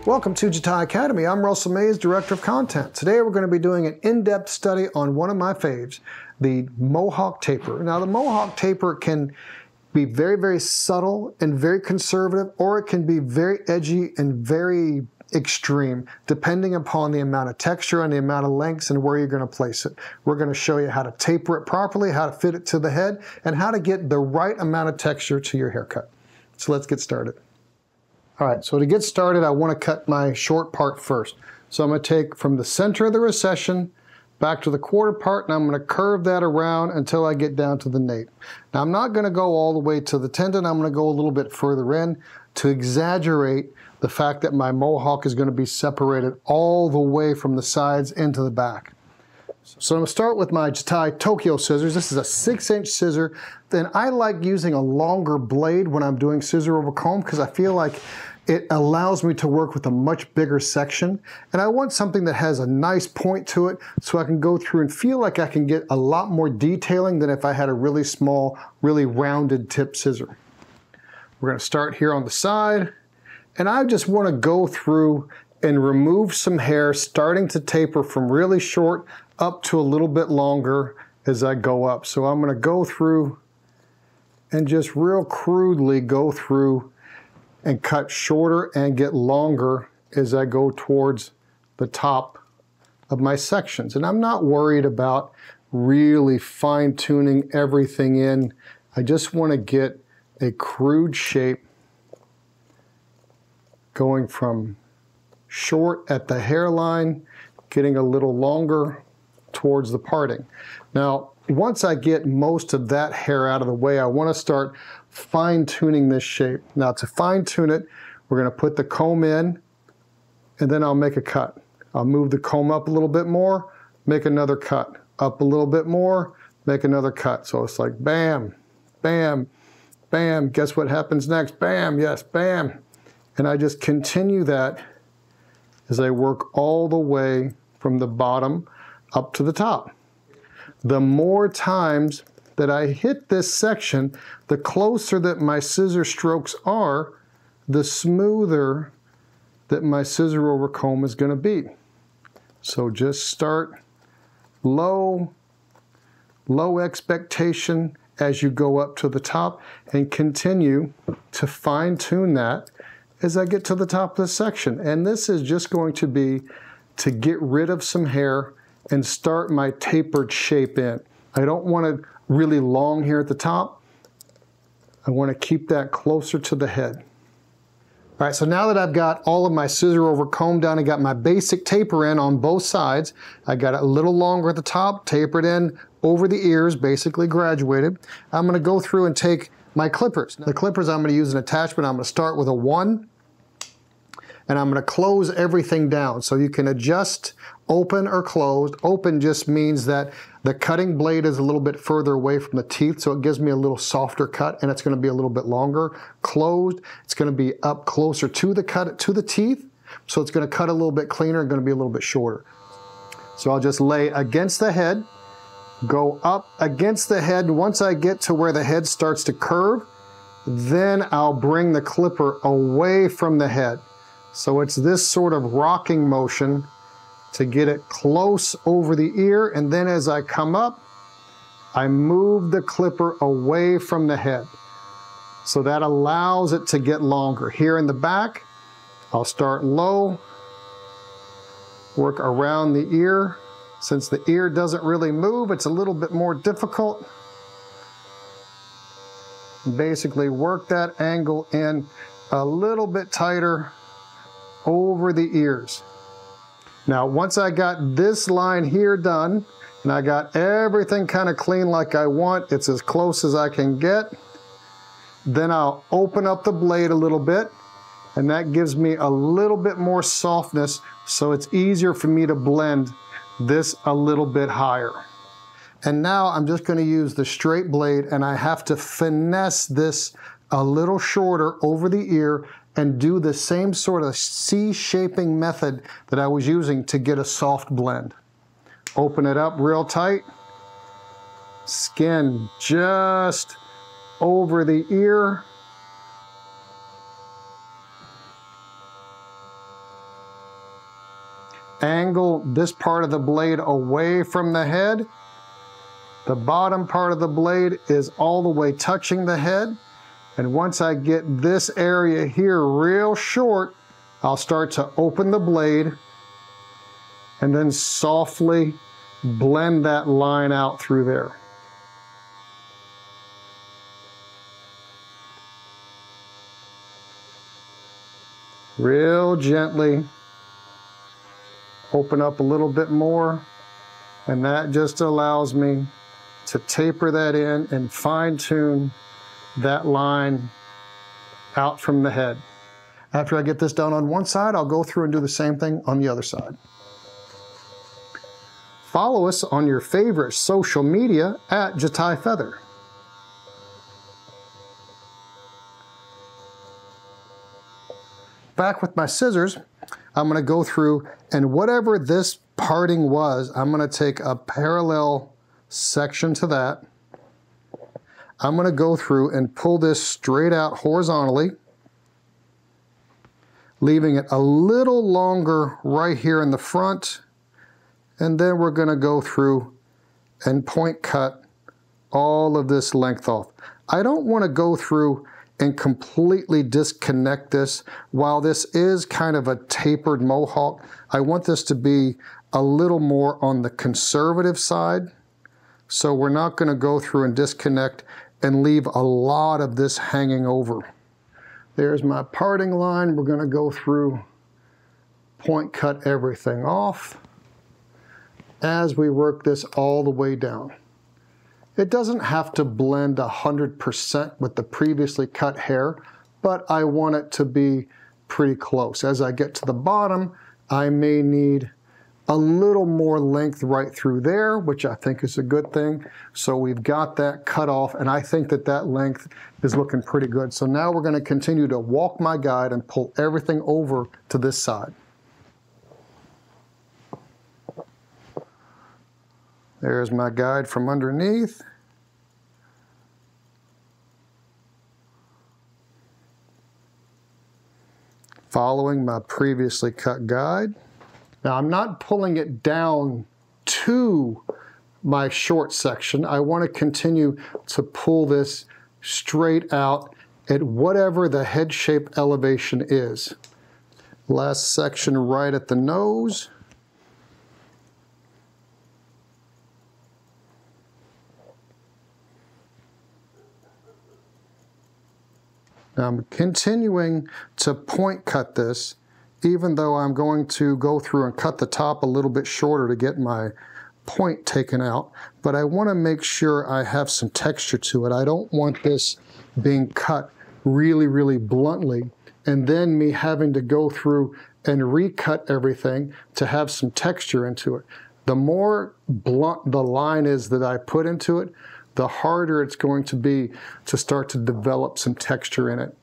Welcome to Jatai Academy. I'm Russell Mays, Director of Content. Today we're going to be doing an in-depth study on one of my faves, the Mohawk taper. Now the Mohawk taper can be very, very subtle and very conservative, or it can be very edgy and very extreme, depending upon the amount of texture and the amount of lengths and where you're going to place it. We're going to show you how to taper it properly, how to fit it to the head, and how to get the right amount of texture to your haircut. So let's get started. All right, so to get started, I want to cut my short part first. So I'm going to take from the center of the recession back to the quarter part, and I'm going to curve that around until I get down to the nape. Now I'm not going to go all the way to the tendon. I'm going to go a little bit further in to exaggerate the fact that my mohawk is going to be separated all the way from the sides into the back. So I'm going to start with my Jatai Tokyo Scissors. This is a 6-inch scissor. Then I like using a longer blade when I'm doing scissor over comb because I feel like it allows me to work with a much bigger section. And I want something that has a nice point to it so I can go through and feel like I can get a lot more detailing than if I had a really small, really rounded tip scissor. We're going to start here on the side. And I just want to go through and remove some hair, starting to taper from really short up to a little bit longer as I go up. So I'm going to go through and just real crudely go through and cut shorter and get longer as I go towards the top of my sections. And I'm not worried about really fine-tuning everything in. I just want to get a crude shape going from short at the hairline, getting a little longer towards the parting. Now, once I get most of that hair out of the way, I want to start fine-tuning this shape. Now, to fine-tune it, we're going to put the comb in, and then I'll make a cut. I'll move the comb up a little bit more, make another cut. Up a little bit more, make another cut. So it's like bam, bam, bam. Guess what happens next? Bam, yes, bam. And I just continue that as I work all the way from the bottom up to the top. The more times that I hit this section, the closer that my scissor strokes are, the smoother that my scissor over comb is going to be. So just start low, low expectation as you go up to the top, and continue to fine tune that as I get to the top of the section. And this is just going to be to get rid of some hair and start my tapered shape in. I don't want it really long here at the top. I want to keep that closer to the head. All right, so now that I've got all of my scissor over comb done and got my basic taper in on both sides, I got it a little longer at the top, tapered in over the ears, basically graduated. I'm going to go through and take my clippers. The clippers, I'm going to use an attachment. I'm going to start with a 1, and I'm going to close everything down. So you can adjust open or closed. Open just means that the cutting blade is a little bit further away from the teeth, so it gives me a little softer cut, and it's going to be a little bit longer. Closed, it's going to be up closer to the cut, to the teeth, so it's going to cut a little bit cleaner and going to be a little bit shorter. So I'll just lay against the head, go up against the head. Once I get to where the head starts to curve, then I'll bring the clipper away from the head. So it's this sort of rocking motion to get it close over the ear, and then as I come up, I move the clipper away from the head. So that allows it to get longer. Here in the back, I'll start low, work around the ear. Since the ear doesn't really move, it's a little bit more difficult. Basically work that angle in a little bit tighter over the ears. Now, once I got this line here done, and I got everything kind of clean like I want, it's as close as I can get, then I'll open up the blade a little bit, and that gives me a little bit more softness, so it's easier for me to blend this a little bit higher. And now I'm just going to use the straight blade, and I have to finesse this a little shorter over the ear and do the same sort of C-shaping method that I was using to get a soft blend. Open it up real tight, skin just over the ear, angle this part of the blade away from the head. The bottom part of the blade is all the way touching the head. And once I get this area here real short, I'll start to open the blade and then softly blend that line out through there. Real gently open up a little bit more, and that just allows me to taper that in and fine-tune that line out from the head. After I get this done on one side, I'll go through and do the same thing on the other side. Follow us on your favorite social media at Jatai Feather. Back with my scissors, I'm going to go through, and whatever this parting was, I'm going to take a parallel section to that. I'm going to go through and pull this straight out horizontally, leaving it a little longer right here in the front, and then we're going to go through and point cut all of this length off. I don't want to go through and completely disconnect this. While this is kind of a tapered mohawk, I want this to be a little more on the conservative side. So we're not going to go through and disconnect and leave a lot of this hanging over. There's my parting line. We're going to go through, point cut everything off as we work this all the way down. It doesn't have to blend 100% with the previously cut hair, but I want it to be pretty close. As I get to the bottom, I may need a little more length right through there, which I think is a good thing. So we've got that cut off, and I think that that length is looking pretty good. So now we're going to continue to walk my guide and pull everything over to this side. There's my guide from underneath. Following my previously cut guide. Now I'm not pulling it down to my short section. I want to continue to pull this straight out at whatever the head shape elevation is. Last section right at the nose. Now I'm continuing to point cut this, even though I'm going to go through and cut the top a little bit shorter to get my point taken out, but I want to make sure I have some texture to it. I don't want this being cut really, really bluntly, and then me having to go through and recut everything to have some texture into it. The more blunt the line is that I put into it, the harder it's going to be to start to develop some texture in it.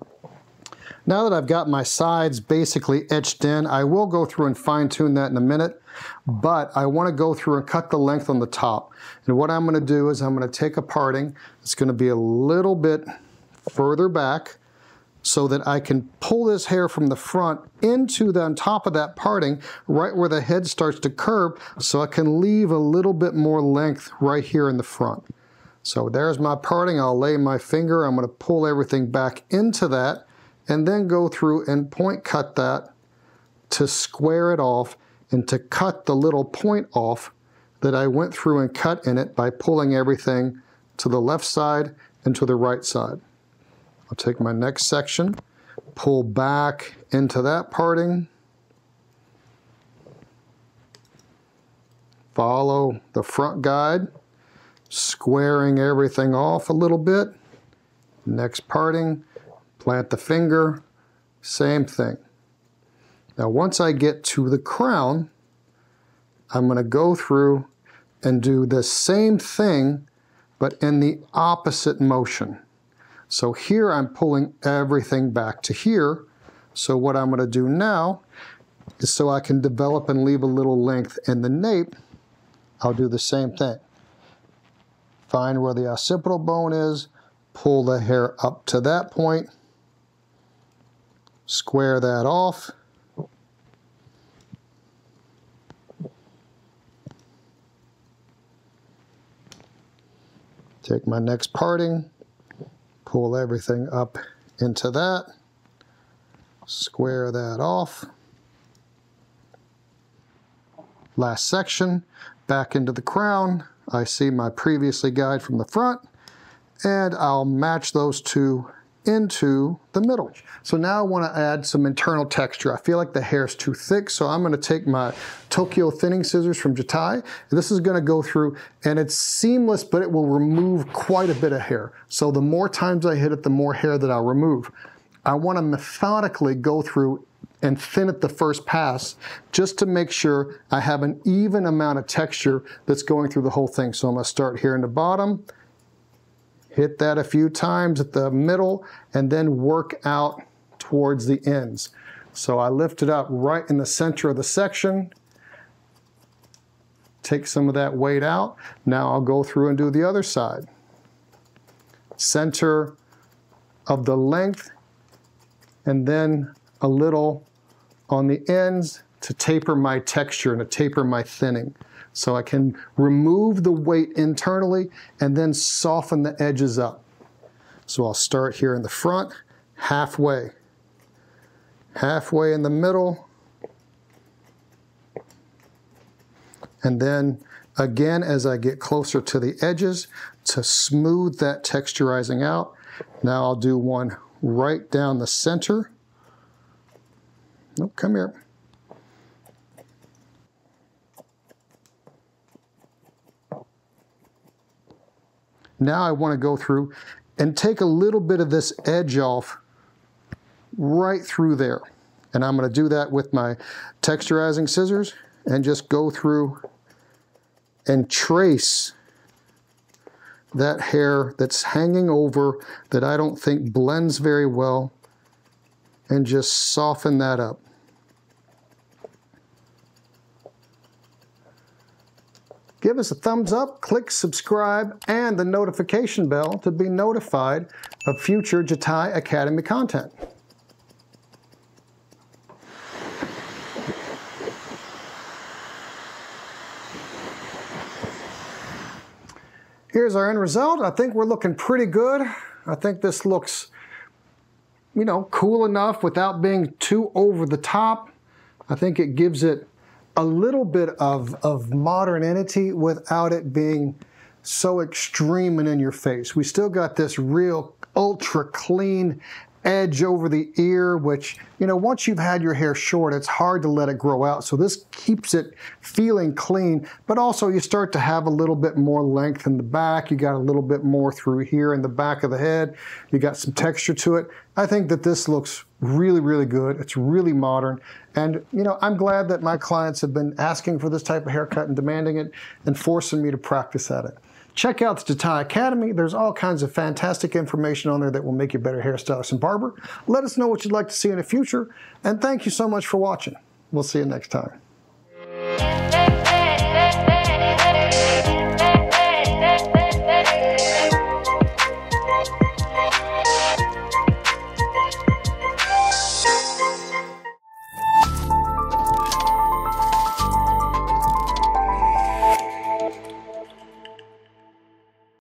Now that I've got my sides basically etched in, I will go through and fine tune that in a minute, but I want to go through and cut the length on the top. And what I'm going to do is I'm going to take a parting. It's going to be a little bit further back so that I can pull this hair from the front into the on top of that parting, right where the head starts to curve, so I can leave a little bit more length right here in the front. So there's my parting. I'll lay my finger. I'm going to pull everything back into that and then go through and point cut that to square it off and to cut the little point off that I went through and cut in it by pulling everything to the left side and to the right side. I'll take my next section, pull back into that parting, follow the front guide, squaring everything off a little bit. Next parting, plant the finger, same thing. Now once I get to the crown, I'm going to go through and do the same thing, but in the opposite motion. So here I'm pulling everything back to here. So what I'm going to do now is, so I can develop and leave a little length in the nape, I'll do the same thing. Find where the occipital bone is, pull the hair up to that point, square that off, Take my next parting, pull everything up into that, square that off. Last section, back into the crown. I see my previously guide from the front, and I'll match those two into the middle. So now I want to add some internal texture. I feel like the hair is too thick, so I'm going to take my Tokyo thinning scissors from Jatai. This is going to go through, and it's seamless, but it will remove quite a bit of hair. So the more times I hit it, the more hair that I'll remove. I want to methodically go through and thin it the first pass, just to make sure I have an even amount of texture that's going through the whole thing. So I'm going to start here in the bottom, hit that a few times at the middle, and then work out towards the ends. So I lift it up right in the center of the section, take some of that weight out. Now I'll go through and do the other side. Center of the length, and then a little on the ends to taper my texture and to taper my thinning. So I can remove the weight internally and then soften the edges up. So I'll start here in the front, halfway. Halfway in the middle. And then again, as I get closer to the edges, to smooth that texturizing out. Now I'll do one right down the center. Nope, come here. Now I want to go through and take a little bit of this edge off right through there. And I'm going to do that with my texturizing scissors and just go through and trace that hair that's hanging over that I don't think blends very well, and just soften that up. Give us a thumbs up, click subscribe, and the notification bell to be notified of future Jatai Academy content. Here's our end result. I think we're looking pretty good. I think this looks, you know, cool enough without being too over the top. I think it gives it a little bit of modernity without it being so extreme and in your face. We still got this real ultra clean edge over the ear, which, you know, once you've had your hair short, it's hard to let it grow out. So this keeps it feeling clean, but also you start to have a little bit more length in the back. You got a little bit more through here in the back of the head. You got some texture to it. I think that this looks really, really good. It's really modern. And, you know, I'm glad that my clients have been asking for this type of haircut and demanding it and forcing me to practice at it. Check out the Jatai Academy. There's all kinds of fantastic information on there that will make you a better hairstylist and barber. Let us know what you'd like to see in the future. And thank you so much for watching. We'll see you next time.